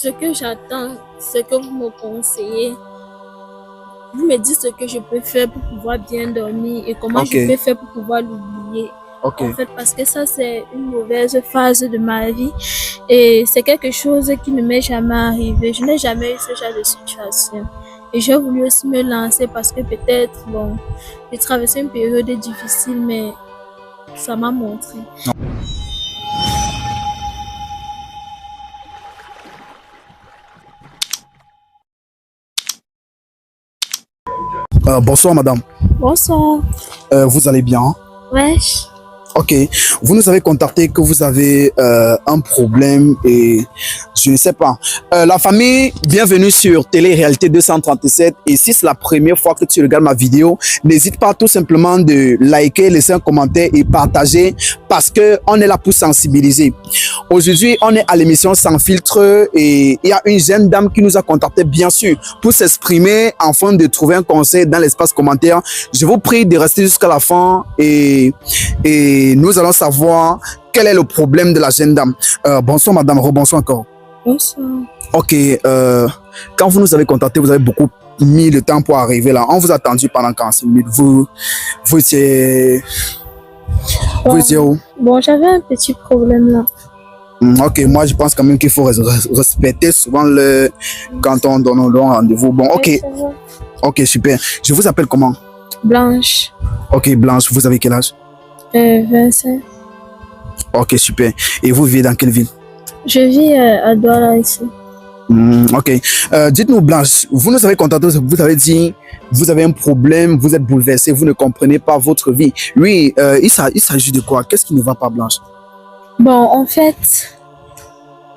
ce que j'attends, ce que vous me conseillez. Vous me dites ce que je peux faire pour pouvoir bien dormir et comment je peux faire pour pouvoir l'oublier. En fait, parce que ça, c'est une mauvaise phase de ma vie et c'est quelque chose qui ne m'est jamais arrivé. Je n'ai jamais eu ce genre de situation. Et j'ai voulu aussi me lancer parce que peut-être, bon, j'ai traversé une période difficile, mais ça m'a montré. Bonsoir madame. Bonsoir. Vous allez bien? Wesh. Ok. Vous nous avez contacté que vous avez un problème et je ne sais pas. La famille, bienvenue sur Télé-Réalité 237. Et si c'est la première fois que tu regardes ma vidéo, n'hésite pas tout simplement de liker, laisser un commentaire et partager parce qu'on est là pour sensibiliser. Aujourd'hui, on est à l'émission Sans filtre et il y a une jeune dame qui nous a contacté bien sûr pour s'exprimer afin de trouver un conseil dans l'espace commentaire. Je vous prie de rester jusqu'à la fin et nous allons savoir quel est le problème de la jeune dame. Bonsoir madame, rebonsoir encore. Bonsoir. Ok, quand vous nous avez contacté, vous avez beaucoup mis le temps pour arriver là. On vous a attendu pendant 45 minutes. Vous étiez où? Bon, j'avais un petit problème là. Ok, moi je pense quand même qu'il faut respecter souvent quand on donne un rendez-vous. Bon, ok. Ok, super. Je vous appelle comment? Blanche. Ok, Blanche, vous avez quel âge? 25. Ok, super. Et vous vivez dans quelle ville? Je vis à Douala ici. Ok. Dites-nous Blanche, vous nous avez contacté, vous avez dit, vous avez un problème, vous êtes bouleversée, vous ne comprenez pas votre vie. Oui, il s'agit de quoi? Qu'est-ce qui ne va pas Blanche? Bon, en fait,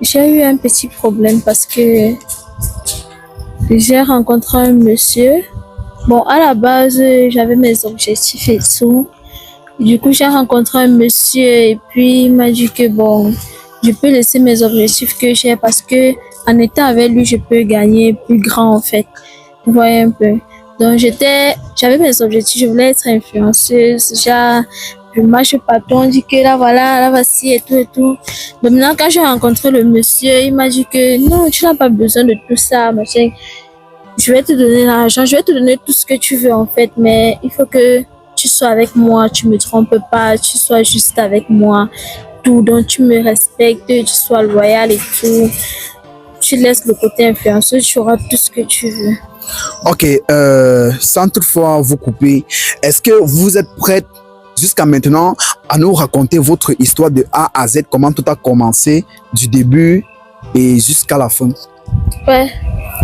j'ai eu un petit problème parce que j'ai rencontré un monsieur. Bon, à la base, j'avais mes objectifs et tout. Du coup, j'ai rencontré un monsieur et puis il m'a dit que bon, je peux laisser mes objectifs que j'ai parce que en étant avec lui, je peux gagner plus grand en fait. Vous voyez un peu. Donc j'avais mes objectifs, je voulais être influenceuse. Je marche partout, on dit que là voilà, là voici et tout et tout. Donc maintenant, quand j'ai rencontré le monsieur, il m'a dit que non, tu n'as pas besoin de tout ça, machin. Je vais te donner l'argent, je vais te donner tout ce que tu veux en fait, mais il faut que tu sois avec moi, tu me trompes pas, tu sois juste avec moi, tout, donc tu me respectes, tu sois loyal et tout. Tu laisses le côté influenceur, tu auras tout ce que tu veux. Ok, sans toutefois vous couper, est-ce que vous êtes prête jusqu'à maintenant à nous raconter votre histoire de A à Z, comment tout a commencé, du début et jusqu'à la fin? Ouais.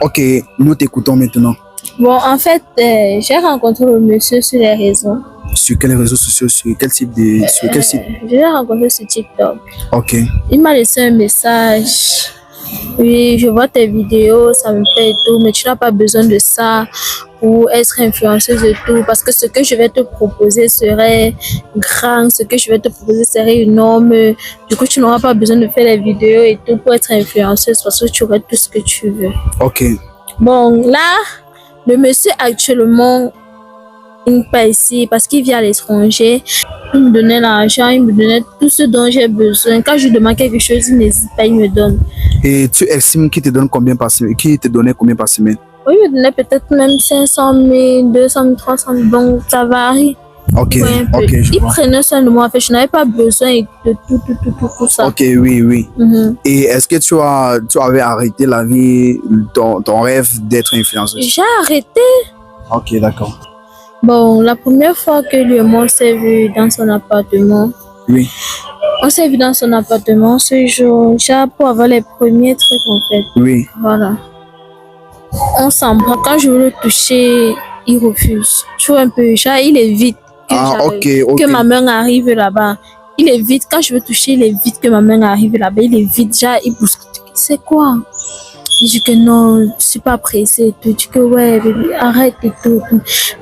Ok, nous t'écoutons maintenant. Bon, en fait, j'ai rencontré le monsieur sur les réseaux. Sur quels réseaux sociaux? Sur quel site sur quel site? Je l'ai rencontré sur TikTok. Ok. Il m'a laissé un message. Oui, je vois tes vidéos, ça me plaît et tout, mais tu n'as pas besoin de ça pour être influenceuse et tout, parce que ce que je vais te proposer serait grand, ce que je vais te proposer serait énorme. Du coup, tu n'auras pas besoin de faire les vidéos et tout pour être influenceuse, parce que tu auras tout ce que tu veux. Ok. Bon, là, le monsieur actuellement, il n'est pas ici parce qu'il vit à l'étranger. Il me donnait l'argent, il me donnait tout ce dont j'ai besoin. Quand je demande quelque chose, il n'hésite pas, il me donne. Et tu estimes qu'il te donne combien par semaine? Qui te donnait combien par semaine? Oui, il me donnait peut-être même 500 000, 200 000, 300 000, donc ça varie. Ok, Ouais, ok, il prenait soin de moi, en fait, je n'avais pas besoin de tout ça. Ok, oui, oui. Et est-ce que tu avais arrêté la vie, ton rêve d'être influenceuse? J'ai arrêté. Ok, d'accord. Bon, la première fois que lui et moi on s'est vu dans son appartement. Oui. On s'est vu dans son appartement ce jour, pour avoir les premiers trucs en fait. Oui. Voilà. On s'embrasse. Quand je veux le toucher, il refuse. Tu vois un peu, il est vite. Que ma main arrive là-bas. Il est vite. Quand je veux toucher, il est vite que ma main arrive là-bas. Il est vite. Il bouscule. C'est quoi? Je dis que non, je suis pas pressée et tout. Je dis que ouais, bébé, arrête et tout.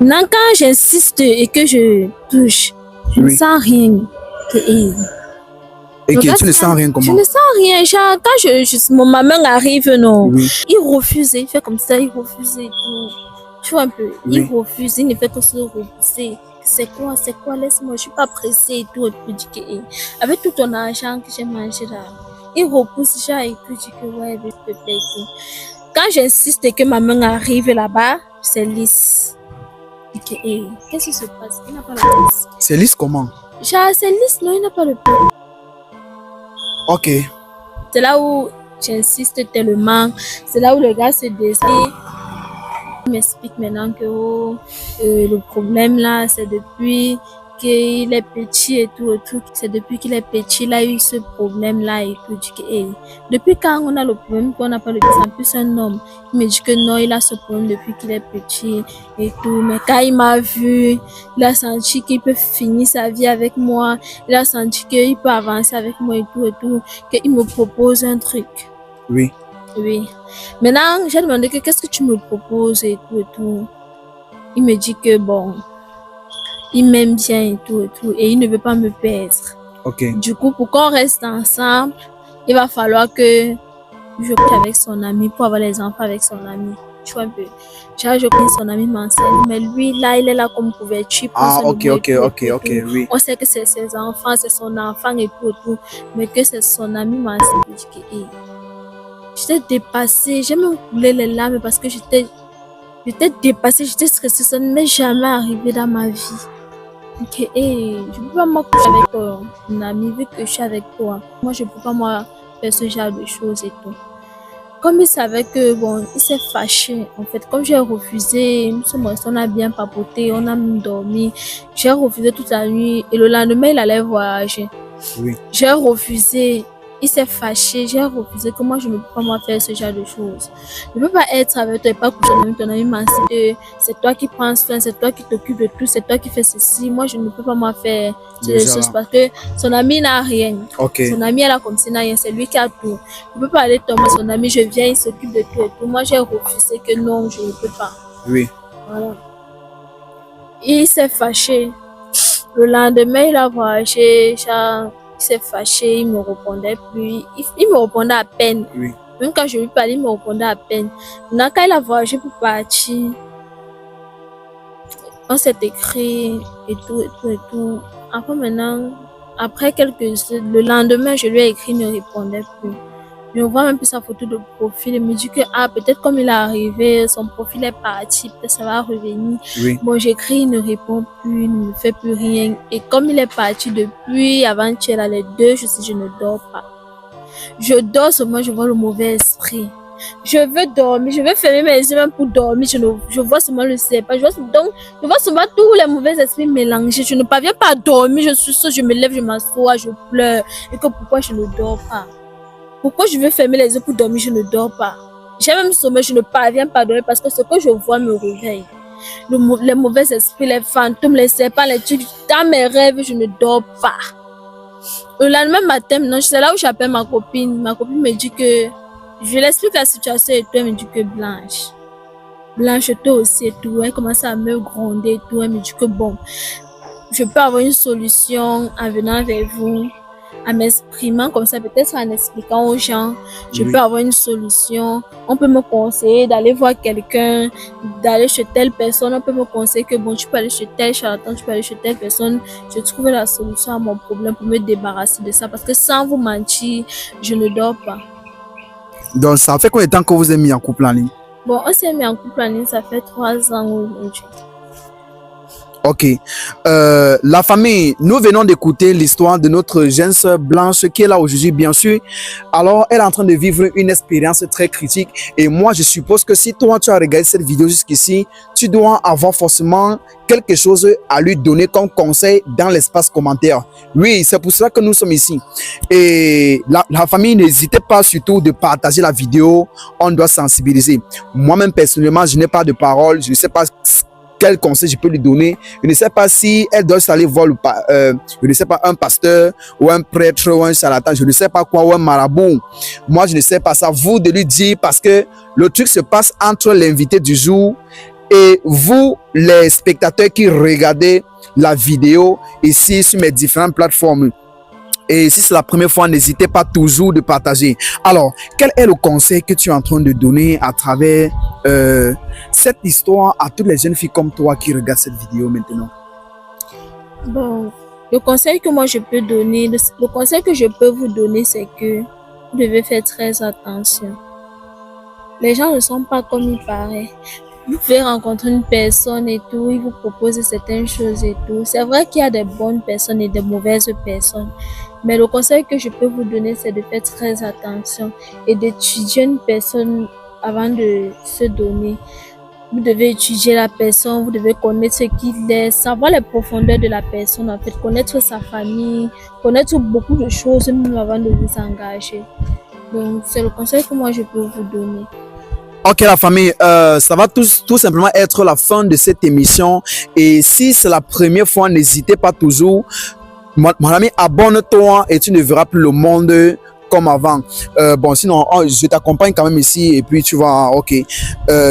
Maintenant, quand j'insiste et que je touche, je ne sens rien. Et que tu ne sens rien comment? Je ne sens rien. Genre, quand ma main arrive, non, il refuse. Il fait comme ça, il refuse et tout. Tu vois un peu, il refuse, il ne fait que se repousser. C'est quoi, laisse-moi, je suis pas pressée et tout. Avec tout ton argent que j'ai mangé là, il repousse déjà et tout, dit que ouais, s'il te plaît et tout. Quand j'insiste et que ma main arrive là-bas, c'est lisse. Je dis que, hey, qu'est-ce qui se passe? Il n'a pas le pèse. C'est lisse comment? Genre, c'est lisse, non, il n'a pas le pèse. Ok. C'est là où j'insiste tellement. C'est là où le gars se décide. Il m'explique maintenant que oh, le problème là, c'est depuis qu'il est petit et tout. C'est depuis qu'il est petit, il a eu ce problème là et tout. Je dis que, hey, depuis quand on a le problème, qu'on n'a pas le pèse, en plus un homme. Il me dit que non, il a ce problème depuis qu'il est petit et tout. Mais quand il m'a vu, il a senti qu'il peut finir sa vie avec moi. Il a senti qu'il peut avancer avec moi et tout, qu'il me propose un truc. Oui. Oui. Maintenant, j'ai demandé que qu'est-ce que tu me proposes et tout. Il me dit que bon, il m'aime bien et tout, et il ne veut pas me perdre. Ok. Du coup, pour qu'on reste ensemble, il va falloir que je couche avec son ami pour avoir les enfants avec son ami. Tu vois un peu. Je connais son ami m'enseigne, mais lui, là, il est là comme couverture. Ah, ok, oui. On sait que c'est ses enfants, c'est son enfant et tout, mais que c'est son ami m'enseigne. J'étais dépassée, j'ai même coulé les larmes parce que j'étais dépassée, j'étais stressée, ça ne m'est jamais arrivé dans ma vie. Ok, hey, je ne peux pas moi coucher avec un ami vu que je suis avec toi. Moi, je ne peux pas moi faire ce genre de choses et tout. Comme il savait que, bon, il s'est fâché, en fait, comme j'ai refusé, nous sommes restés, on a bien papoté, on a même dormi. J'ai refusé toute la nuit et le lendemain, il allait voyager. Oui. J'ai refusé. Il s'est fâché, j'ai refusé que moi je ne peux pas moi faire ce genre de choses. Je ne peux pas être avec toi et pas coucher avec ton ami m'enseigne. C'est toi qui prends soin, c'est toi qui t'occupes de tout, c'est toi qui fais ceci. Moi je ne peux pas moi faire ces choses parce que son ami n'a rien. Okay. Son ami est là comme s'il n'a rien, c'est lui qui a tout. Je ne peux pas aller tomber son ami, je viens, il s'occupe de tout et tout. Moi j'ai refusé que non, je ne peux pas. Oui. Voilà. Il s'est fâché. Le lendemain, il a voyagé, il s'est fâché, il me répondait plus. Il me répondait à peine. Oui. Même quand je lui parlais, il me répondait à peine. Maintenant, quand il a voyagé pour partir, on s'est écrit et tout. Après maintenant, après le lendemain, je lui ai écrit, il ne répondait plus. Je vois même plus sa photo de profil. Il me dit que peut-être comme il est arrivé, son profil est parti, peut-être ça va revenir. Oui. Bon, j'écris, il ne répond plus, il ne me fait plus rien. Et comme il est parti depuis avant-hier, les 2 jours, je ne dors pas. Je dors seulement, je vois le mauvais esprit. Je veux dormir, je veux fermer mes yeux même pour dormir. Je vois seulement le serpent. Donc, je vois seulement tous les mauvais esprits mélangés. Je ne parviens pas à dormir. Je suis sûre, je me lève, je m'assois, je pleure. Et que pourquoi je ne dors pas? Pourquoi je veux fermer les yeux pour dormir, je ne dors pas. J'ai même sommeil, je ne parviens pas à dormir parce que ce que je vois me réveille. Les mauvais esprits, les fantômes, les serpents, les trucs, dans mes rêves, je ne dors pas. Le lendemain matin, c'est là où j'appelle ma copine. Ma copine me dit que, je l'explique la situation et tout, elle me dit que Blanche, toi aussi et tout. Elle commence à me gronder et tout. Elle me dit que bon, je peux avoir une solution en venant vers vous. En m'exprimant comme ça, peut-être en expliquant aux gens, je peux avoir une solution. On peut me conseiller d'aller voir quelqu'un, d'aller chez telle personne. On peut me conseiller que bon, tu peux aller chez tel charlatan, tu peux aller chez telle personne. Je trouve la solution à mon problème pour me débarrasser de ça. Parce que sans vous mentir, je ne dors pas. Donc, ça fait combien de temps que vous êtes mis en couple en ligne? Bon, on s'est mis en couple en ligne, ça fait 3 ans aujourd'hui. Ok. La famille, nous venons d'écouter l'histoire de notre jeune sœur Blanche qui est là aujourd'hui, bien sûr. Alors, elle est en train de vivre une expérience très critique. Et moi, je suppose que si toi, tu as regardé cette vidéo jusqu'ici, tu dois avoir forcément quelque chose à lui donner comme conseil dans l'espace commentaire. Oui, c'est pour cela que nous sommes ici. Et la famille, n'hésitez pas surtout de partager la vidéo. On doit sensibiliser. Moi-même, personnellement, je n'ai pas de parole. Je ne sais pas quel conseil je peux lui donner. Je ne sais pas si elle doit aller voir je ne sais pas, un pasteur ou un prêtre ou un charlatan, je ne sais pas quoi, ou un marabout. Moi, je ne sais pas ça. Vous de lui dire, parce que le truc se passe entre l'invité du jour et vous, les spectateurs qui regardez la vidéo ici sur mes différentes plateformes. Et si c'est la première fois, n'hésitez pas toujours de partager. Alors, quel est le conseil que tu es en train de donner à travers cette histoire à toutes les jeunes filles comme toi qui regardent cette vidéo maintenant? Bon, le conseil que moi je peux donner, le conseil que je peux vous donner, c'est que vous devez faire très attention. Les gens ne sont pas comme il paraît. Vous pouvez rencontrer une personne et tout, il vous propose certaines choses et tout. C'est vrai qu'il y a des bonnes personnes et des mauvaises personnes. Mais le conseil que je peux vous donner, c'est de faire très attention et d'étudier une personne avant de se donner. Vous devez étudier la personne, vous devez connaître ce qu'il est, savoir les profondeurs de la personne, en fait, connaître sa famille, connaître beaucoup de choses même avant de vous engager. Donc, c'est le conseil que moi je peux vous donner. Ok, la famille, ça va tout simplement être la fin de cette émission. Et si c'est la première fois, n'hésitez pas toujours. Mon ami, abonne-toi et tu ne verras plus le monde comme avant. Bon, sinon, je t'accompagne quand même ici et puis tu vas, ok.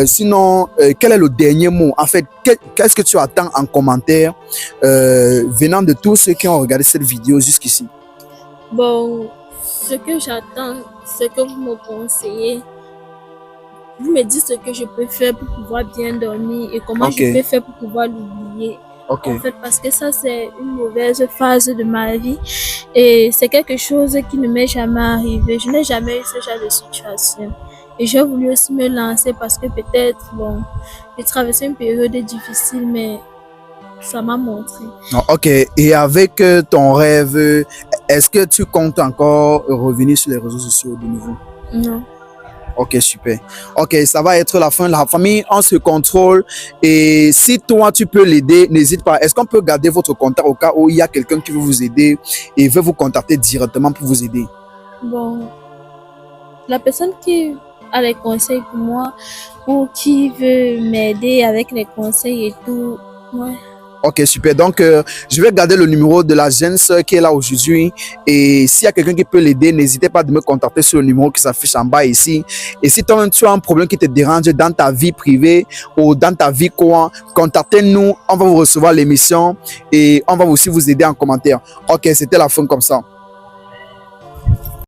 Sinon, quel est le dernier mot? En fait, qu'est-ce que tu attends en commentaire venant de tous ceux qui ont regardé cette vidéo jusqu'ici? Bon, ce que j'attends, c'est que vous me conseillez. Vous me dites ce que je peux faire pour pouvoir bien dormir et comment je peux faire pour pouvoir l'oublier. En fait, parce que ça, c'est une mauvaise phase de ma vie et c'est quelque chose qui ne m'est jamais arrivé. Je n'ai jamais eu ce genre de situation. Et j'ai voulu aussi me lancer parce que peut-être, bon, j'ai traversé une période difficile, mais ça m'a montré. Ok, et avec ton rêve, est-ce que tu comptes encore revenir sur les réseaux sociaux de nouveau? Non. Ok, super. Ok, ça va être la fin. La famille, on se contrôle. Et si toi, tu peux l'aider, n'hésite pas. Est-ce qu'on peut garder votre contact au cas où il y a quelqu'un qui veut vous aider et veut vous contacter directement pour vous aider? Bon, la personne qui a les conseils pour moi ou qui veut m'aider avec les conseils et tout, ouais. Ok, super. Donc, je vais garder le numéro de la jeune sœur qui est là aujourd'hui. Et s'il y a quelqu'un qui peut l'aider, n'hésitez pas de me contacter sur le numéro qui s'affiche en bas ici. Et si toi-même tu as un problème qui te dérange dans ta vie privée ou dans ta vie quoi, contactez-nous. On va vous recevoir l'émission et on va aussi vous aider en commentaire. Ok, c'était la fin comme ça.